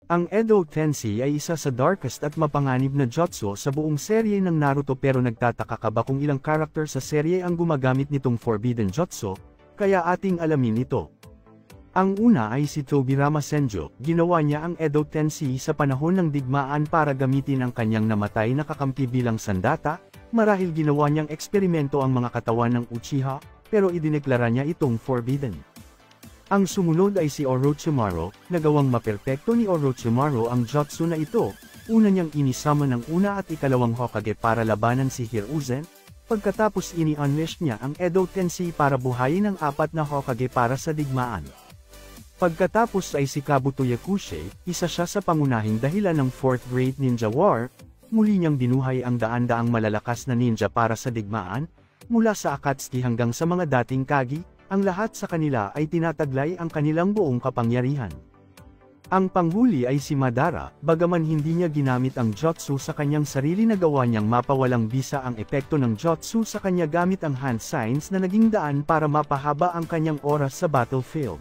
Ang Edo Tensei ay isa sa darkest at mapanganib na jutsu sa buong serye ng Naruto, pero nagtataka ka ba kung ilang karakter sa serye ang gumagamit nitong Forbidden Jutsu? Kaya ating alamin ito. Ang una ay si Tobirama Senju. Ginawa niya ang Edo Tensei sa panahon ng digmaan para gamitin ang kanyang namatay na kakampi bilang sandata. Marahil ginawa niyang eksperimento ang mga katawan ng Uchiha, pero idineklara niya itong forbidden. Ang sumunod ay si Orochimaru. Nagawang maperpekto ni Orochimaru ang jutsu na ito. Una niyang inisama ng una at ikalawang Hokage para labanan si Hiruzen. Pagkatapos ini-unleash niya ang Edo Tensei para buhayin ang apat na Hokage para sa digmaan. Pagkatapos ay si Kabuto Yakushe, isa siya sa pangunahing dahilan ng 4th Great Ninja War. Muli niyang binuhay ang daan-daang malalakas na ninja para sa digmaan, mula sa Akatsuki hanggang sa mga dating Kage. Ang lahat sa kanila ay tinataglay ang kanilang buong kapangyarihan. Ang panghuli ay si Madara. Bagaman hindi niya ginamit ang jutsu sa kanyang sarili, nagawa niyang mapawalang bisa ang epekto ng jutsu sa kanya gamit ang hand signs na naging daan para mapahaba ang kanyang oras sa battlefield.